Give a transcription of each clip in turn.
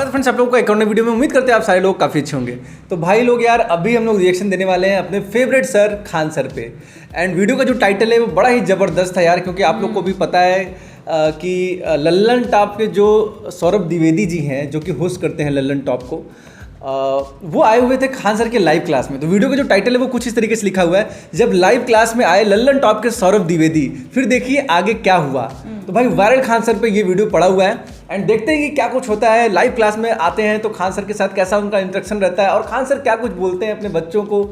तो फ्रेंड्स आप लोगों को एक और नई वीडियो में उम्मीद करते हैं आप सारे लोग काफ़ी अच्छे होंगे। तो भाई लोग यार अभी हम लोग रिएक्शन देने वाले हैं अपने फेवरेट सर खान सर पे। एंड वीडियो का जो टाइटल है वो बड़ा ही ज़बरदस्त था यार, क्योंकि आप लोग को भी पता है कि लल्लन टॉप के जो सौरभ द्विवेदी जी हैं जो कि होस्ट करते हैं लल्लन टॉप को, वो आए हुए थे खान सर के लाइव क्लास में। तो वीडियो का जो टाइटल है वो कुछ इस तरीके से लिखा हुआ है, जब लाइव क्लास में आए लल्लन टॉप के सौरभ द्विवेदी, फिर देखिए आगे क्या हुआ। तो भाई वायरल खान सर पे ये वीडियो पड़ा हुआ है एंड देखते हैं कि क्या कुछ होता है। लाइव क्लास में आते हैं तो खान सर के साथ कैसा उनका इंटरेक्शन रहता है और खान सर क्या कुछ बोलते हैं अपने बच्चों को,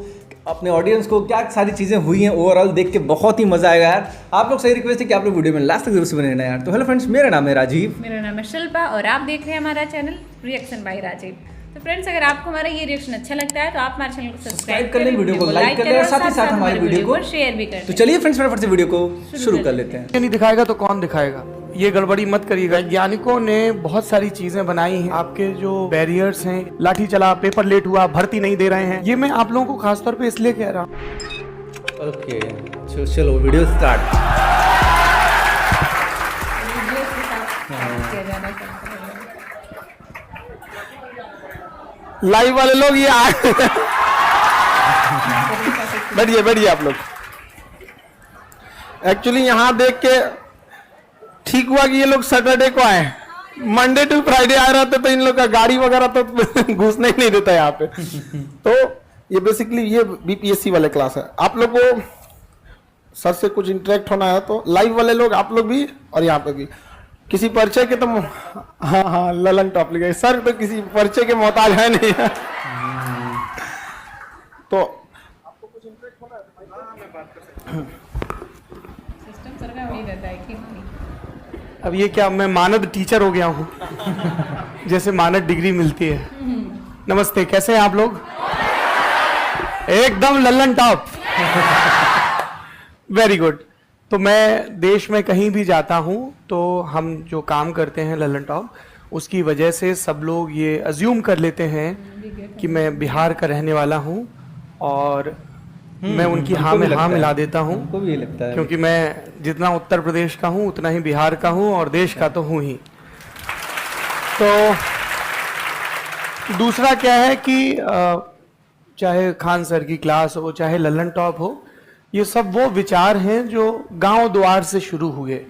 अपने ऑडियंस को, क्या सारी चीज़ें हुई हैं। ओवरऑल देख के बहुत ही मजा आएगा यार। आप लोग सही रिक्वेस्ट है कि आप लोग वीडियो में लास्ट तक जरूर से बने रहना यार। तो हेलो फ्रेंड्स, मेरा नाम है राजीव। मेरा नाम है शिल्पा और आप देख रहे हैं हमारा चैनल रिएक्शन बाय राजीव। तो फ्रेंड्स, अगर आपको हमारा ये रिएक्शन अच्छा लगता है तो आप हमारे चैनल को सब्सक्राइब कर लें, वीडियो को लाइक कर लें और साथ ही साथ हमारे वीडियो को शेयर भी करें। तो चलिए फ्रेंड्स फटाफट से वीडियो को शुरू कर लेते हैं। नहीं दिखाएगा तो कौन दिखाएगा, ये गड़बड़ी मत करिएगा। वैज्ञानिकों ने बहुत सारी चीजें बनाई हैं। आपके जो बैरियर्स हैं, लाठी चला, पेपर लेट हुआ, भर्ती नहीं दे रहे हैं, ये मैं आप लोगों को खासतौर पे इसलिए कह रहा हूँ। ओके चलो वीडियो स्टार्ट। लाइव वाले लोग ये बैठिए बैठिए आप लोग। एक्चुअली यहाँ देख के ठीक हुआ कि ये लोग सैटरडे को आए, मंडे टू फ्राइडे आ रहे थे तो इन लोग का गाड़ी वगैरह तो घुसने ही नहीं देता यहाँ पे। तो ये बेसिकली ये बीपीएससी वाले क्लास है। आप लोग को सर से कुछ इंटरेक्ट होना है तो लाइव वाले लोग आप लोग भी और यहाँ पे भी किसी परिचय के तो हाँ ललन टॉप लिखे सर तो किसी परिचय के मोहताज है नहीं है। तो आपको कुछ इंटरेक्ट होना है तो मैं बात कर सकता हूँ। सिस्टम सर का वही रहता है कि अब ये क्या मैं मानद टीचर हो गया हूँ जैसे मानद डिग्री मिलती है। नमस्ते, कैसे हैं आप लोग? एकदम लल्लन टॉप। Very good. तो मैं देश में कहीं भी जाता हूँ तो हम जो काम करते हैं लल्लन टॉप, उसकी वजह से सब लोग ये अज्यूम कर लेते हैं कि मैं बिहार का रहने वाला हूँ और मैं उनकी हाँ में हाँ मिला देता हूँ। उनको भी ये लगता है क्योंकि मैं जितना उत्तर प्रदेश का हूँ उतना ही बिहार का हूँ और देश का तो हूँ ही। तो दूसरा क्या है कि चाहे खान सर की क्लास हो, चाहे लल्लन टॉप हो, ये सब वो विचार हैं जो गांव द्वार से शुरू हुए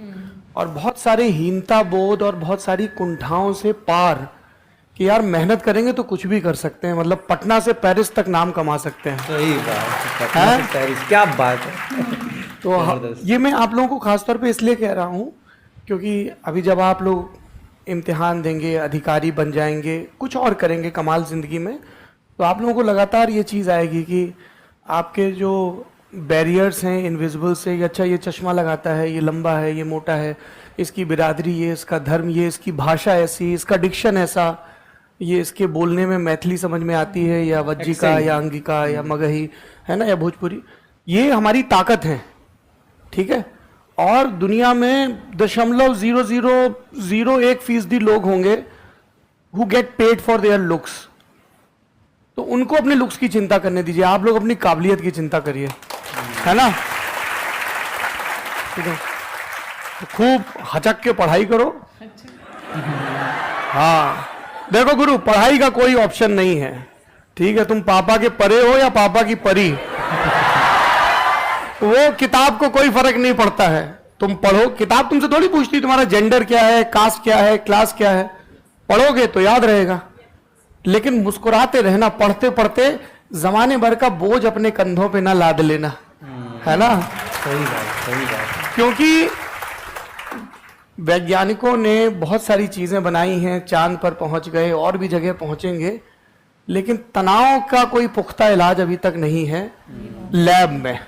और बहुत सारे हीनता बोध और बहुत सारी कुंठाओं से पार कि यार मेहनत करेंगे तो कुछ भी कर सकते हैं। मतलब पटना से पेरिस तक नाम कमा सकते हैं। सही बात है, क्या बात है। तो ये मैं आप लोगों को खासतौर पे इसलिए कह रहा हूँ क्योंकि अभी जब आप लोग इम्तिहान देंगे, अधिकारी बन जाएंगे, कुछ और करेंगे कमाल जिंदगी में, तो आप लोगों को लगातार ये चीज़ आएगी कि आपके जो बैरियर्स हैं इनविजिबल से, अच्छा ये चश्मा लगाता है, ये लंबा है, ये मोटा है, इसकी बिरादरी ये, इसका धर्म ये, इसकी भाषा ऐसी, इसका डिक्शन ऐसा, ये इसके बोलने में मैथिली समझ में आती है या वज्जिका या अंगिका या मगही है ना, या भोजपुरी, ये हमारी ताकत है। ठीक है। और दुनिया में 0.0001% लोग होंगे who get paid for their looks. तो उनको अपने लुक्स की चिंता करने दीजिए, आप लोग अपनी काबिलियत की चिंता करिए, है ना। ठीक है। तो खूब हचक के पढ़ाई करो। हाँ देखो गुरु, पढ़ाई का कोई ऑप्शन नहीं है। ठीक है, तुम पापा के परे हो या पापा की परी, वो किताब को कोई फर्क नहीं पड़ता है। तुम पढ़ो, किताब तुमसे थोड़ी पूछती तुम्हारा जेंडर क्या है, कास्ट क्या है, क्लास क्या है। पढ़ोगे तो याद रहेगा, लेकिन मुस्कुराते रहना, पढ़ते पढ़ते जमाने भर का बोझ अपने कंधों पे ना लाद लेना, है ना। सही बात। क्योंकि वैज्ञानिकों ने बहुत सारी चीजें बनाई हैं, चांद पर पहुंच गए और भी जगह पहुंचेंगे, लेकिन तनाव का कोई पुख्ता इलाज अभी तक नहीं है लैब में।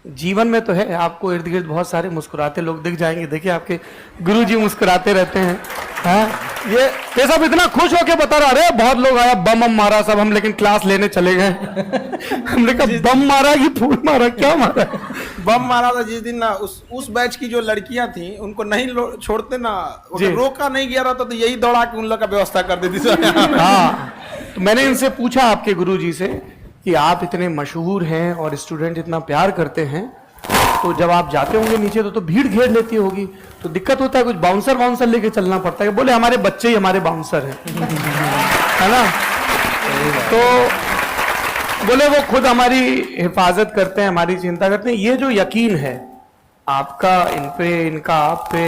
जीवन में तो है, आपको इर्द गिर्द बहुत सारे मुस्कुराते लोग दिख जाएंगे। देखिए आपके गुरुजी मुस्कुराते रहते हैं। हाँ, ये सब इतना खुश होके बता रहा, अरे बहुत लोग आया, बम मारा सब हम, लेकिन क्लास लेने चले गए। हमने कहा बम मारा कि फूल मारा, क्या मारा? बम मारा था जिस दिन ना, उस बैच की जो लड़कियां थी उनको नहीं छोड़ते ना, रोका नहीं गया रहता तो यही दौड़ा के उन लोग का व्यवस्था कर देती थी। हाँ, तो मैंने इनसे पूछा आपके गुरुजी से कि आप इतने मशहूर हैं और स्टूडेंट इतना प्यार करते हैं, तो जब आप जाते होंगे नीचे तो भीड़ घेर लेती होगी, तो दिक्कत होता है, कुछ बाउंसर लेके चलना पड़ता है। बोले हमारे बच्चे ही हमारे बाउंसर हैं, है ना। तो बोले वो खुद हमारी हिफाजत करते हैं, हमारी चिंता करते हैं। ये जो यकीन है आपका इन पे, इनका आप पे,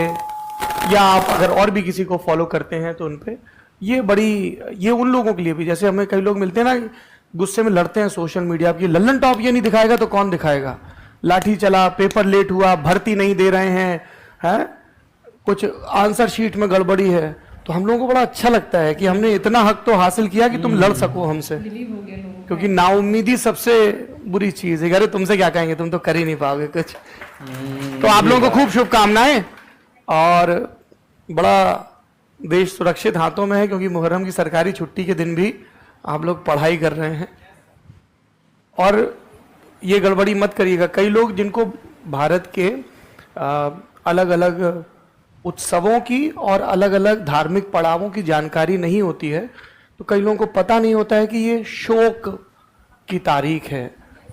या आप अगर और भी किसी को फॉलो करते हैं तो उन पे, ये उन लोगों के लिए भी, जैसे हमें कई लोग मिलते हैं ना, गुस्से में लड़ते हैं सोशल मीडिया पे, लल्लन टॉप ये नहीं दिखाएगा तो कौन दिखाएगा, लाठी चला, पेपर लेट हुआ, भर्ती नहीं दे रहे हैं, कुछ आंसर शीट में गड़बड़ी है। तो हम लोगों को बड़ा अच्छा लगता है कि हमने इतना हक तो हासिल किया कि तुम लड़ सको हमसे, क्योंकि नाउम्मीदी सबसे बुरी चीज है। अरे तुमसे क्या कहेंगे, तुम तो कर ही नहीं पाओगे कुछ। तो आप लोगों को खूब शुभकामनाएं, और बड़ा देश सुरक्षित हाथों में है, क्योंकि मुहर्रम की सरकारी छुट्टी के दिन भी आप लोग पढ़ाई कर रहे हैं। और ये गड़बड़ी मत करिएगा, कई लोग जिनको भारत के अलग अलग उत्सवों की और अलग अलग धार्मिक पड़ावों की जानकारी नहीं होती है, तो कई लोगों को पता नहीं होता है कि ये शोक की तारीख है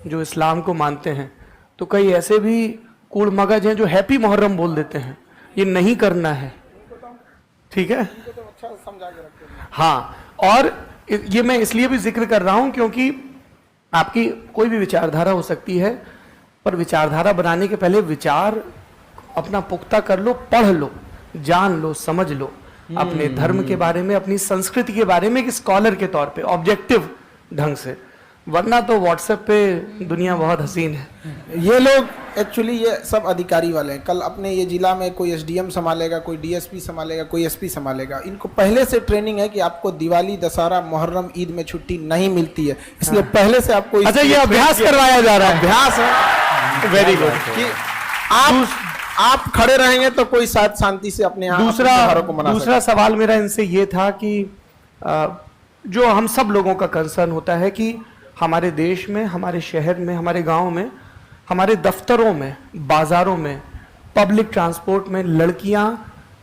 जो इस्लाम को मानते हैं। तो कई ऐसे भी कूड़ मगज हैं जो हैप्पी मुहर्रम बोल देते हैं, ये नहीं करना है, ठीक है। हाँ, और ये मैं इसलिए भी जिक्र कर रहा हूं क्योंकि आपकी कोई भी विचारधारा हो सकती है, पर विचारधारा बनाने के पहले विचार अपना पुख्ता कर लो, पढ़ लो, जान लो, समझ लो अपने धर्म के बारे में, अपनी संस्कृति के बारे में, एक स्कॉलर के तौर पे ऑब्जेक्टिव ढंग से, वरना तो व्हाट्सएप पे दुनिया बहुत हसीन है। ये लोग एक्चुअली ये सब अधिकारी वाले हैं। कल अपने ये जिला में कोई एसडीएम संभालेगा, कोई डीएसपी संभालेगा, कोई एसपी संभालेगा। इनको पहले से ट्रेनिंग है कि आपको दिवाली, दशहरा, मुहर्रम, ईद में छुट्टी नहीं मिलती है, इसलिए पहले से आपको अच्छा ये अभ्यास करवाया जा रहा है। अभ्यास है, वेरी गुड, कि आप खड़े रहेंगे तो कोई साथ शांति से अपने दूसरा सवाल मेरा इनसे ये था कि जो हम सब लोगों का कंसर्न होता है कि हमारे देश में, हमारे शहर में, हमारे गांव में, हमारे दफ्तरों में, बाजारों में, पब्लिक ट्रांसपोर्ट में लड़कियां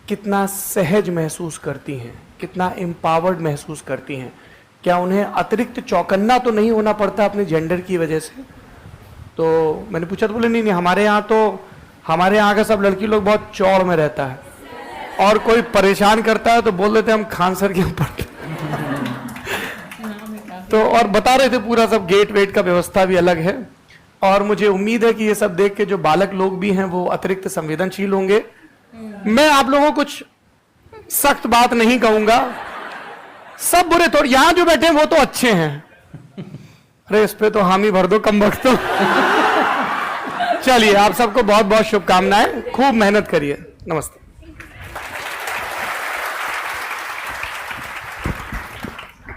कितना सहज महसूस करती हैं, कितना एम्पावर्ड महसूस करती हैं। क्या उन्हें अतिरिक्त चौकन्ना तो नहीं होना पड़ता अपने जेंडर की वजह से? तो मैंने पूछा तो बोले नहीं, हमारे यहाँ का सब लड़की लोग बहुत चौड़ में रहता है, और कोई परेशान करता है तो बोल देते हम खान सर के ऊपर। तो और बता रहे थे पूरा सब गेट वेट का व्यवस्था भी अलग है, और मुझे उम्मीद है कि ये सब देख के जो बालक लोग भी हैं वो अतिरिक्त संवेदनशील होंगे। मैं आप लोगों को कुछ सख्त बात नहीं कहूंगा, सब बुरे थोड़े, यहां जो बैठे हैं वो तो अच्छे हैं। अरे इस पे तो हामी भर दो कम वक्त तो। चलिए, आप सबको बहुत बहुत शुभकामनाएं, खूब मेहनत करिए। नमस्ते।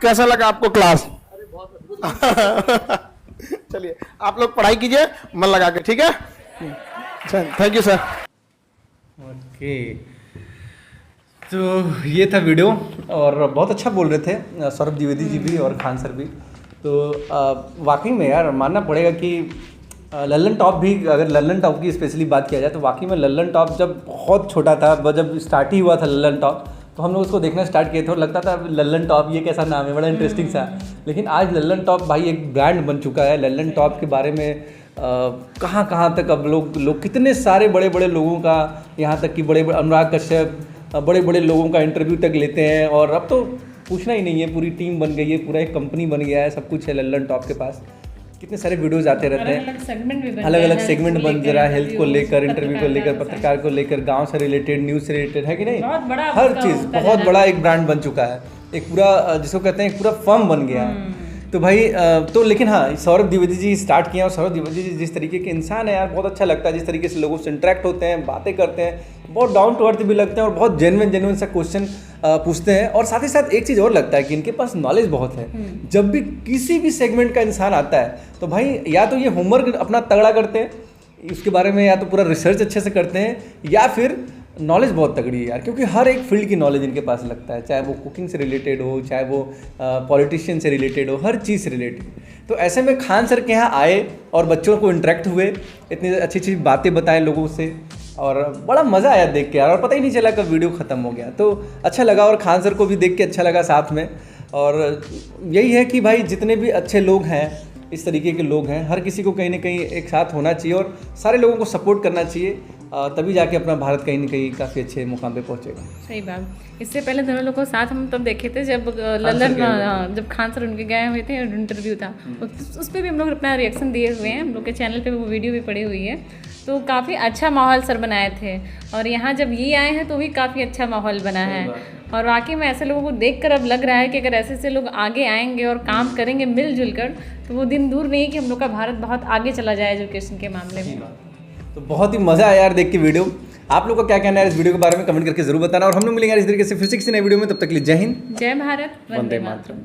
कैसा लगा आपको क्लास? चलिए आप लोग पढ़ाई कीजिए मन लगा के, ठीक है। Thank you sir. ओके, तो ये था वीडियो, और बहुत अच्छा बोल रहे थे सौरभ द्विवेदी जी भी और खान सर भी। तो वाकई में यार मानना पड़ेगा कि लल्लन टॉप भी, अगर लल्लन टॉप की स्पेशली बात किया जाए तो वाकई में लल्लन टॉप जब बहुत छोटा था, जब स्टार्ट ही हुआ था लल्लन टॉप, तो हम लोग उसको देखना स्टार्ट किए थे और लगता था लल्लन टॉप ये कैसा नाम है, बड़ा इंटरेस्टिंग सा। लेकिन आज लल्लन टॉप भाई एक ब्रांड बन चुका है। लल्लन टॉप के बारे में कहाँ तक अब लोग कितने सारे बड़े बड़े लोगों का, यहाँ तक कि बड़े अनुराग कश्यप, बड़े बड़े लोगों का इंटरव्यू तक लेते हैं, और अब तो पूछना ही नहीं है, पूरी टीम बन गई है, पूरा एक कंपनी बन गया है, सब कुछ है लल्लन टॉप के पास। कितने सारे वीडियोस आते रहते हैं, अलग अलग सेगमेंट बन रहा है, हेल्थ को लेकर, इंटरव्यू को लेकर, पत्रकार को लेकर, गांव से रिलेटेड, न्यूज़ से रिलेटेड, है कि नहीं? हर चीज़ बहुत बड़ा एक ब्रांड बन चुका है, एक पूरा जिसको कहते हैं एक पूरा फर्म बन गया है। तो भाई तो लेकिन हाँ, सौरभ द्विवेदी जी स्टार्ट किया, और सौरभ द्विवेदी जी जिस तरीके के इंसान है यार, बहुत अच्छा लगता है जिस तरीके से लोगों से इंटरेक्ट होते हैं, बातें करते हैं, बहुत डाउन टू अर्थ भी लगते हैं, और बहुत जेन्युइन सा क्वेश्चन पूछते हैं। और साथ ही साथ एक चीज़ और लगता है कि इनके पास नॉलेज बहुत है। जब भी किसी भी सेगमेंट का इंसान आता है तो भाई या तो ये होमवर्क अपना तगड़ा करते हैं, उसके बारे में या तो पूरा रिसर्च अच्छे से करते हैं, या फिर नॉलेज बहुत तगड़ी है यार, क्योंकि हर एक फील्ड की नॉलेज इनके पास लगता है, चाहे वो कुकिंग से रिलेटेड हो, चाहे वो पॉलिटिशियन से रिलेटेड हो, हर चीज़ से रिलेटेड। तो ऐसे में खान सर के यहाँ आए और बच्चों को इंटरेक्ट हुए, इतनी अच्छी अच्छी बातें बताएं लोगों से, और बड़ा मज़ा आया देख के यार, और पता ही नहीं चला कब वीडियो ख़त्म हो गया। तो अच्छा लगा, और खान सर को भी देख के अच्छा लगा साथ में। और यही है कि भाई जितने भी अच्छे लोग हैं इस तरीके के लोग हैं। हर किसी को कहीं ना कहीं एक साथ होना चाहिए और सारे लोगों को सपोर्ट करना चाहिए, तभी जाके अपना भारत कहीं ना कहीं काफ़ी अच्छे मुकाम पे पहुंचेगा। सही बात। इससे पहले दोनों लोगों को साथ हम तब देखे थे जब लल्लन, जब खान सर उनके गए हुए थे, इंटरव्यू था, उस पर भी हम लोग अपना रिएक्शन दिए हुए हैं। हम लोग के चैनल पे वो वीडियो भी पड़ी हुई है। तो काफ़ी अच्छा माहौल सर बनाए थे, और यहाँ जब ये आए हैं तो भी काफ़ी अच्छा माहौल बना है। और वाकई में ऐसे लोगों को देखकर अब लग रहा है कि अगर ऐसे लोग आगे आएंगे और काम करेंगे मिलजुल कर, तो वो दिन दूर नहीं कि हम लोग का भारत बहुत आगे चला जाए एजुकेशन के मामले में। तो बहुत ही मज़ा आया यार देख के वीडियो। आप लोगों का क्या कहना है इस वीडियो के बारे में कमेंट करके जरूर बताना, और हम लोग मिलेंगे इस तरीके से फिर से किसी नए वीडियो में। तब तक के लिए जय हिंद, जय भारत, वंदे मातरम।